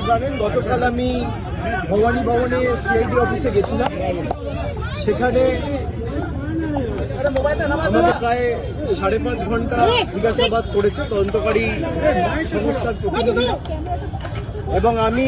জানেন গতকাল আমি ভবানী ভবনে সিআইডি অফিসে গেছিলাম। সেখানে আমাকে প্রায় 5.5 ঘন্টা জিজ্ঞাসাবাদ করেছে তদন্তকারী সংস্থার প্রতিনিধি, এবং আমি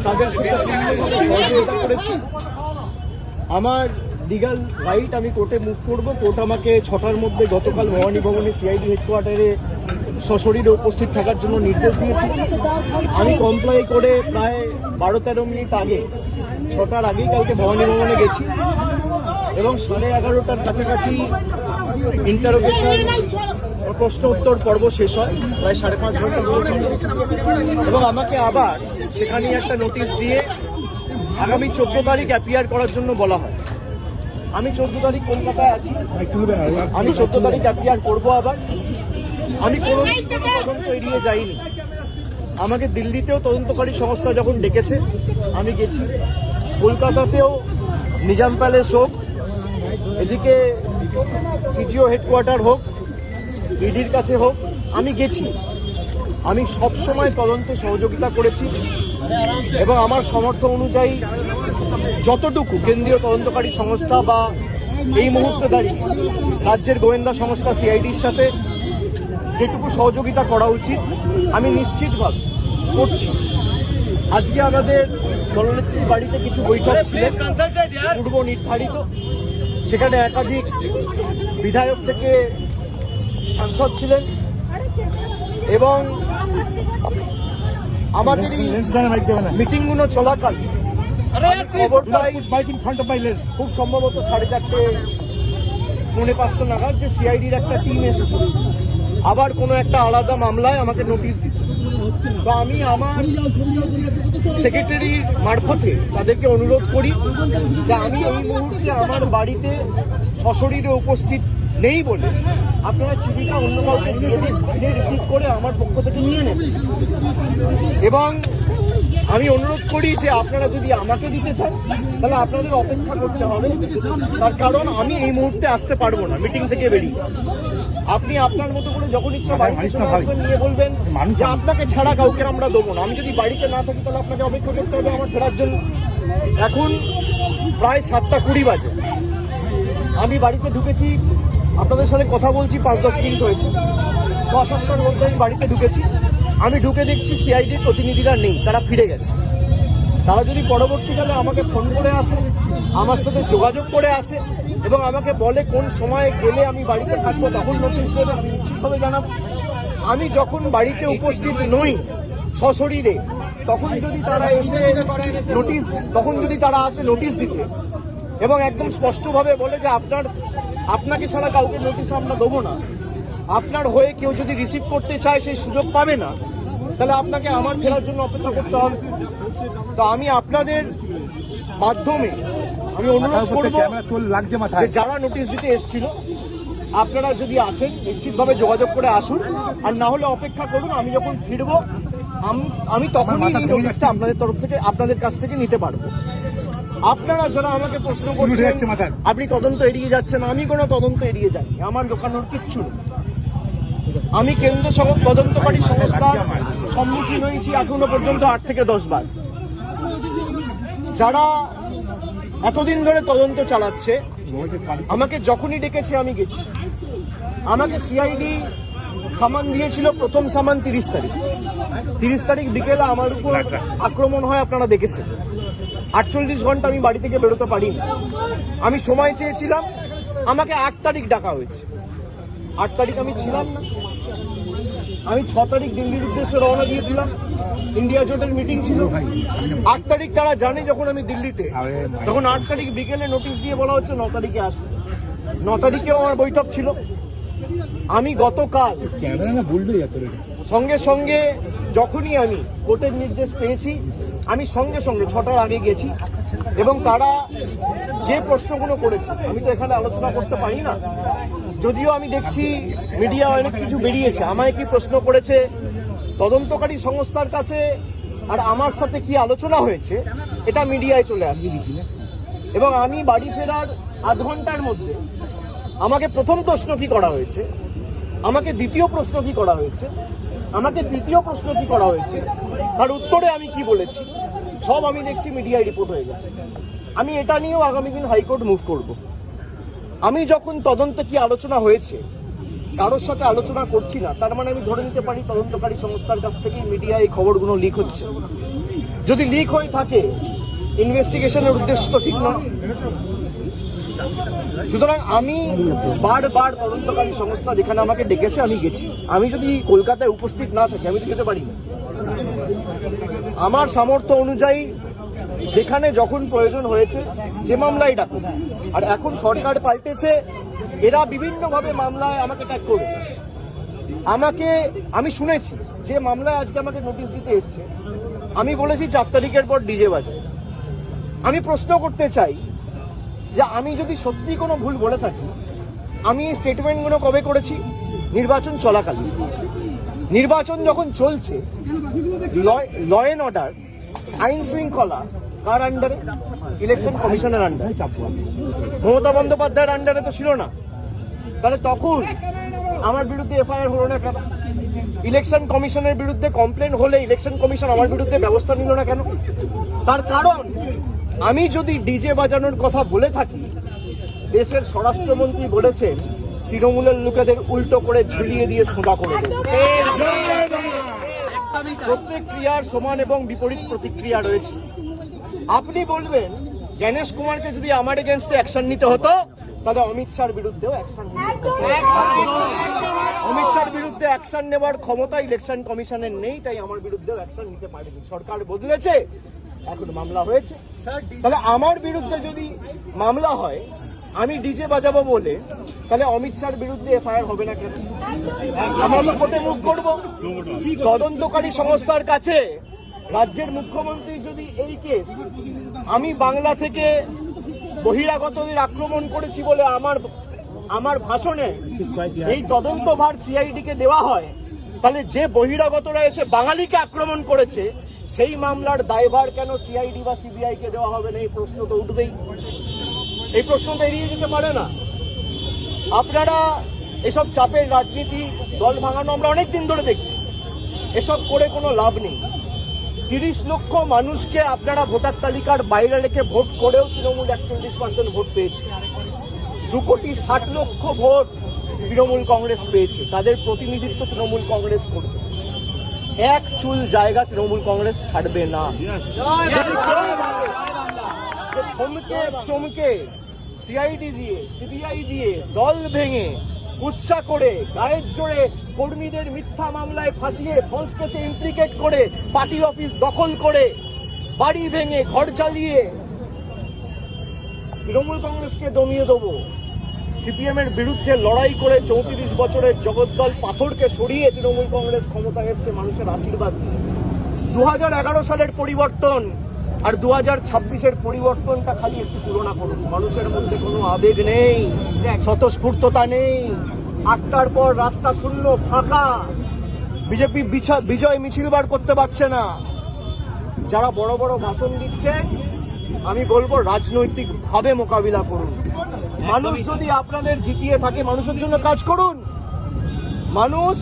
তাদের সাথে সহযোগিতা করেছি। আমার লিগাল রাইট, আমি কোর্টে মুভ করব। কোর্ট আমাকে 6টার মধ্যে গতকাল ভবানী ভবনে সিআইডি হেডকোয়ার্টারে সশরীরে উপস্থিত থাকার জন্য নির্দেশ দিয়েছি। আমি কমপ্লাই করে প্রায় 12-13 মিনিট আগে, 6টার আগেই কালকে ভবানী ভবনে গেছি, এবং 11:30টার কাছাকাছি ইন্টারোগেশন প্রশ্ন উত্তর পর্ব শেষ হয়। প্রায় 5.5 ঘন্টা ধরে চলে, এবং আমাকে আবার সেখানে একটা নোটিশ দিয়ে আগামী 14 তারিখ অ্যাপিয়ার করার জন্য বলা হয়। আমি 14 তারিখ কলকাতায় আছি, আমি 14 তারিখ অ্যাপিয়ার করবো আবার। আমি কোনো তদন্ত এড়িয়ে যাইনি। আমাকে দিল্লিতেও তদন্তকারী সংস্থা যখন ডেকেছে আমি গেছি, কলকাতাতেও নিজাম প্যালেস হোক, এদিকে সিজিও হেডকোয়ার্টার হোক, ইডির কাছে হোক, আমি গেছি। আমি সবসময় তদন্তে সহযোগিতা করেছি, এবং আমার সামর্থ্য অনুযায়ী যতটুকু কেন্দ্রীয় তদন্তকারী সংস্থা বা এই মুহূর্তে দাঁড়িয়ে রাজ্যের গোয়েন্দা সংস্থা সিআইডির সাথে যেটুকু সহযোগিতা করা উচিত আমি নিশ্চিতভাবে করছি। আজকে আমাদের দলনেত্রীর বাড়িতে কিছু বৈঠক ছিল পূর্ব নির্ধারিত, সেখানে একাধিক বিধায়ক থেকে সাংসদ ছিলেন, এবং আমাদের মিটিংগুলো চলাকাল খুব সম্ভবত 4:30-4:45 নাগাদ যে সিআইডির একটা টিম এসেছে আবার কোনো একটা আলাদা মামলায় আমাকে নোটিশ দিত। তো আমি আমার সেক্রেটারির মারফতে তাদেরকে অনুরোধ করি যে আমি এই মুহূর্তে আমার বাড়িতে সশরীরে উপস্থিত নেই বলে আপনারা চিঠিটা অন্য কাউকে দিয়ে দিন, সে রিসিভ করে আমার পক্ষ থেকে নিয়ে নেন। এবং আমি অনুরোধ করি যে আপনারা যদি আমাকে দিতে চান তাহলে আপনাদের অপেক্ষা করতে হবে, তার কারণ আমি এই মুহূর্তে আসতে পারবো না মিটিং থেকে বেরিয়ে। আপনি আপনার মতো করে যখন ইচ্ছা বাড়িতে নিয়ে বলবেন যে আপনাকে ছাড়া কাউকে আমরা দেবো না। আমি যদি বাড়িতে না থাকি তাহলে আপনাকে অপেক্ষা করতে হবে আমার ফেরার জন্য। এখন প্রায় 7:20 বাজে, আমি বাড়িতে ঢুকেছি, আপনাদের সাথে কথা বলছি 5-10 মিনিট হয়েছে। 6-7টার মধ্যে আমি বাড়িতে ঢুকেছি। আমি ঢুকে দেখছি সিআইডির প্রতিনিধিরা নেই, তারা ফিরে গেছে। তারা যদি পরবর্তীকালে আমাকে ফোন করে আসে, আমার সাথে যোগাযোগ করে আসে, এবং আমাকে বলে কোন সময়ে গেলে আমি বাড়িতে থাকবো, তখন নোটিশ দেবে, আমি নিশ্চিতভাবে জানাবো। আমি যখন বাড়িতে উপস্থিত নই সশরীরে, তখন যদি তারা এসে নোটিশ, তখন যদি তারা আসে নোটিশ দিতে, এবং একদম স্পষ্টভাবে বলে যে আপনাকে ছাড়া কাউকে নোটিশ আমরা দেবো না, আপনার হয়ে কেউ যদি রিসিভ করতে চায় সেই সুযোগ পাবে না, তাহলে আপনাকে আমার ফেরার জন্য অপেক্ষা করতে হবে। তো আমি আপনাদের মাধ্যমে আমি অনুরোধ করবো যে যারা নোটিশ দিতে এসেছিল আপনারা যদি আসেন নিশ্চিতভাবে যোগাযোগ করে আসুন, আর না হলে অপেক্ষা করুন। আমি যখন ফিরবো আমি তখনই এই নোটিশটা আপনাদের তরফ থেকে, আপনাদের কাছ থেকে নিতে পারবো। আপনারা যারা আমাকে প্রশ্ন করছেন আপনি তদন্ত এড়িয়ে যাচ্ছেন, আমি কোনো তদন্ত এড়িয়ে যাই, আমার দোকানোর কিচ্ছু নেই। আমি কেন্দ্র তদন্তকারী সংস্থার সম্মুখীন হয়েছি এখনো পর্যন্ত 8 থেকে 10 বার। যারা এতদিন ধরে তদন্ত চালাচ্ছে আমাকে যখনই ডেকেছে আমি গেছি। আমাকে সিআইডি সামান দিয়েছিল, প্রথম সামান 30 তারিখ। 30 তারিখ বিকেলে আমার উপর আক্রমণ হয়, আপনারা দেখেছেন। 48 ঘন্টা আমি বাড়ি থেকে বেরোতে পারিনি। আমি সময় চেয়েছিলাম, আমাকে 8 তারিখ ডাকা হয়েছে। 8 তারিখ আমি ছিলাম না। আমি 6 তারিখ দিল্লির উদ্দেশ্যে রওনা দিয়েছিলাম, ইন্ডিয়া জোটের মিটিং ছিল। 8 তারিখ তারা জানে যখন আমি দিল্লিতে, তখন 8 তারিখ বিকেলে নোটিশ দিয়ে বলা হচ্ছে 9 তারিখে আসুন। 9 তারিখেও আমার বৈঠক ছিল। আমি গতকাল সঙ্গে সঙ্গে যখনই আমি কোর্টের নির্দেশ পেয়েছি আমি সঙ্গে সঙ্গে 6টার আগে গেছি, এবং তারা যে প্রশ্নগুলো করেছে আমি তো এখানে আলোচনা করতে পারি না, যদিও আমি দেখছি মিডিয়া অনেক কিছু বেরিয়েছে। আমায় কি প্রশ্ন করেছে তদন্তকারী সংস্থার কাছে আর আমার সাথে কি আলোচনা হয়েছে এটা মিডিয়ায় চলে আসছে। এবং আমি বাড়ি ফেরার আধ ঘন্টার মধ্যে আমাকে প্রথম প্রশ্ন কি করা হয়েছে, আমাকে দ্বিতীয় প্রশ্ন কি করা হয়েছে, আমাকে তৃতীয় প্রশ্ন কি করা হয়েছে, তার উত্তরে আমি কি বলেছি সব আমি দেখছি মিডিয়ায় রিপোর্ট হয়ে গেছে। আমি এটা নিয়েও আগামী দিন হাইকোর্ট মুভ করব। আমি যখন তদন্তে কি আলোচনা হয়েছে কারোর সাথে আলোচনা করছি না, তার মানে আমি ধরে নিতে পারি তদন্তকারী সংস্থার কাছ থেকে মিডিয়ায় এই খবরগুলো লিক হচ্ছে। যদি লিক হয়ে থাকে ইনভেস্টিগেশনের উদ্দেশ্য তো ঠিক না। সুতরাং আমি বারবার তদন্তকারী সংস্থা যেখানে আমাকে ডেকেছে আমি গেছি। আমি যদি কলকাতায় উপস্থিত না থাকি আমি তো যেতে পারি না। আমার সামর্থ্য অনুযায়ী যেখানে যখন প্রয়োজন হয়েছে যে মামলায় ডাকো। আর এখন সরকার পাল্টেছে, এরা বিভিন্নভাবে মামলায় আমাকে ট্যাগ করবে। আমি শুনেছি যে মামলায় আজকে আমাকে নোটিশ দিতে এসছে, আমি বলেছি 4 তারিখের পর ডিজে বাজে। আমি প্রশ্ন করতে চাই যে আমি যদি সত্যি কোনো ভুল বলে থাকি, আমি এই স্টেটমেন্টগুলো কবে করেছি? নির্বাচন চলাকালীন। নির্বাচন যখন চলছে, ল অ্যান্ড অর্ডার, আইন শৃঙ্খলা কার আন্ডারে? ইলেকশন কমিশনের আন্ডারে। মমতা বন্দ্যোপাধ্যায়ের আন্ডারে তো ছিল না। তাহলে তখন আমার বিরুদ্ধে এফআইআর হলো না কেন? ইলেকশন কমিশনের বিরুদ্ধে কমপ্লেন হলে ইলেকশন কমিশন আমার বিরুদ্ধে ব্যবস্থা নিল না কেন? তার কারণ আমি যদি ডিজে বাজানোর কথা বলে থাকি, দেশের স্বরাষ্ট্রমন্ত্রী বলেছেন তৃণমূলের লোকেদের উল্টো করে ঝুলিয়ে দিয়ে সোজা করে দেবে। প্রত্যেক ক্রিয়ার সমান এবং বিপরীত প্রতিক্রিয়া রয়েছে। আপনি বলবেন জ্ঞানেশ কুমারকে যদি আমার এগেনস্টে অ্যাকশন নিতে হতো তাহলে অমিত শাহর বিরুদ্ধেও অ্যাকশন নিতে হতো। অমিত শাহর বিরুদ্ধে অ্যাকশন নেবার ক্ষমতা ইলেকশন কমিশনের নেই, তাই আমার বিরুদ্ধেও অ্যাকশন নিতে পারেনি। সরকার বদলেছে, এখন মামলা হয়েছে। তাহলে আমার বিরুদ্ধে যদি মামলা হয় আমি ডিজে বাজাবো বলে, তাহলে অমিত শাহর বিরুদ্ধে এফআইআর হবে না কেন? আমরা তো কোর্টে মুভ করবো। তদন্তকারী সংস্থার কাছে রাজ্যের মুখ্যমন্ত্রী যদি এই কেস আমি বাংলা থেকে বহিরাগতদের আক্রমণ করেছি বলে আমার ভাষণে এই তদন্তভার সিআইডিকে দেওয়া হয়, তাহলে যে বহিরাগতরা এসে বাঙালিকে আক্রমণ করেছে সেই মামলার দায়ভার কেন সিআইডি বা সিবিআই কে দেওয়া হবে না? এই প্রশ্ন তো উঠবেই। এই প্রশ্ন তো এড়িয়ে যেতে পারে না। আপনারা এসব চাপের রাজনীতি, দল ভাঙানো আমরা অনেকদিন ধরে দেখছি। এসব করে কোনো লাভ নেই। 30 লক্ষ মানুষকে আপনারা ভোটার তালিকার বাইরে রেখে ভোট করেও তৃণমূল 41% ভোট পেয়েছে। 2,60,00,000 ভোট তৃণমূল কংগ্রেস পেয়েছে। তাদের প্রতিনিধিত্ব তৃণমূল কংগ্রেস করবে। এক চুল জায়গা তৃণমূল কংগ্রেস ছাড়বে না। থমকে চমকে সিআইডি দিয়ে, সিবিআই দিয়ে, দল ভেঙে, উৎসাহ করে, গায়ের জোরে কর্মীদের মিথ্যা মামলায় ফাঁসিয়ে, ফলস কেসে ইমপ্লিকেট করে, পার্টি অফিস দখল করে, বাড়ি ভেঙে, ঘর জ্বালিয়ে তৃণমূল কংগ্রেসকে দমিয়ে দেবো। সিপিএম এর বিরুদ্ধে লড়াই করে 34 বছরের জগদ্দল পাথরকে সরিয়ে তৃণমূল কংগ্রেস ক্ষমতায় এসছে মানুষের আশীর্বাদ। 2011 সালের পরিবর্তন আর 2026-এর পরিবর্তনটা খালি একটু তুলনা করুন। মানুষের মধ্যে কোনো আবেগ নেই, স্বতঃস্ফূর্ততা নেই। 8টার পর রাস্তা শূন্য, ফাঁকা। বিজেপি বিজয় মিছিল বার করতে পারছে না। যারা বড় বড় ভাষণ দিচ্ছে, আমি বলবো রাজনৈতিক ভাবে মোকাবিলা করুন। মানুষ যদি আপনাদের জিতিয়ে থাকে, মানুষের জন্য কাজ করুন। মানুষ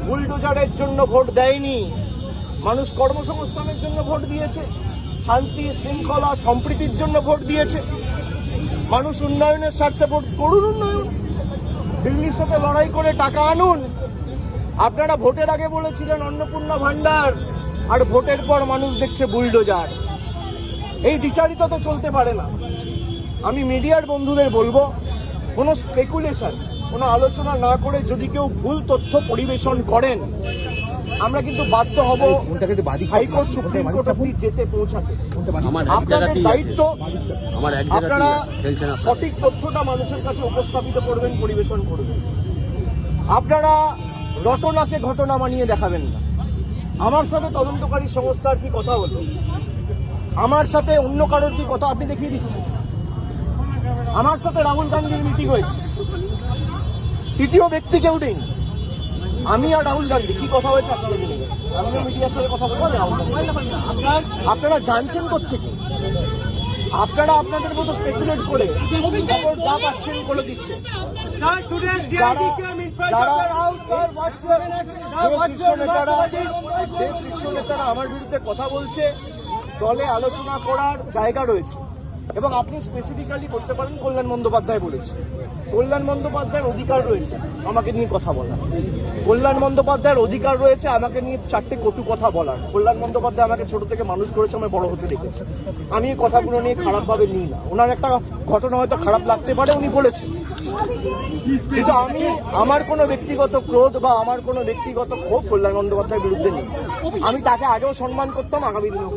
বুলডোজারের জন্য ভোট দেয়নি, মানুষ কর্মসংস্থানের জন্য ভোট দিয়েছে, শান্তি শৃঙ্খলা সম্প্রীতির জন্য ভোট দিয়েছে। মানুষ উন্নয়নের স্বার্থে ভোট করুন। উন্নয়ন, দিল্লির সাথে লড়াই করে টাকা আনুন। আপনারা ভোটের আগে বলেছিলেন অন্নপূর্ণা ভান্ডার, আর ভোটের পর মানুষ দেখছে বুলডোজার। এই বিচারিতা তো চলতে পারে না। আমি মিডিয়ার বন্ধুদের বলবো, কোনো স্পেকুলেশন, কোনো আলোচনা না করে যদি কেউ ভুল তথ্য পরিবেশন করেন, আমরা কিন্তু বাধ্য হব হাইকোর্ট, সুপ্রিম কোর্ট অবধি যেতে পৌঁছাতে। আপনাদের দায়িত্ব, আপনারা সঠিক তথ্যটা মানুষের কাছে উপস্থাপিত করবেন, পরিবেশন করবেন। আপনারা রটনাকে ঘটনা বানিয়ে দেখাবেন না। আমার সাথে তদন্তকারী সংস্থার কি কথা হলো, আমার সাথে অন্য কারোর কি কথা আপনি দেখিয়ে দিচ্ছেন। আমার সাথে রাহুল গান্ধীর মিটিং হয়েছে, তৃতীয় ব্যক্তি কেউ নেই। আমি আর রাহুল গান্ধী কি কথা হয়েছে আপনারা জেনে গেছেন। আমি মিডিয়ার সাথে কথা বলবো। আপনারা জানছেন কোথেকে? আপনারা আপনাদের মতো স্পেকুলেট করে খবর যা পাচ্ছেন বলে দিচ্ছেন। যে শীর্ষ নেতারা আমার বিরুদ্ধে কথা বলছে, দলে আলোচনা করার জায়গা রয়েছে এবং আপনি স্পেসিফিক্যালি করতে পারেন কল্যাণ বন্দ্যোপাধ্যায় বলেছে। কল্যাণ বন্দ্যোপাধ্যায়ের অধিকার রয়েছে আমাকে নিয়ে কথা বলার, কল্যাণ বন্দ্যোপাধ্যায়ের অধিকার রয়েছে আমাকে নিয়ে চারটে কটু কথা বলার। কল্যাণ বন্দ্যোপাধ্যায় আমাকে ছোট থেকে মানুষ করেছে, আমি বড় হতে দেখেছি। আমি এই কথাগুলো নিয়ে খারাপভাবে নিই না। ওনার একটা ঘটনা হয়তো খারাপ লাগতে পারে, উনি বলেছেন, কিন্তু আমি আমার কোনো ব্যক্তিগত ক্রোধ বা আমার কোনো ব্যক্তিগত ক্ষোভ কল্যাণ বন্দ্যোপাধ্যায়ের বিরুদ্ধে নেই। আমি তাকে আগেও সম্মান করতাম, আগামী দিনেও।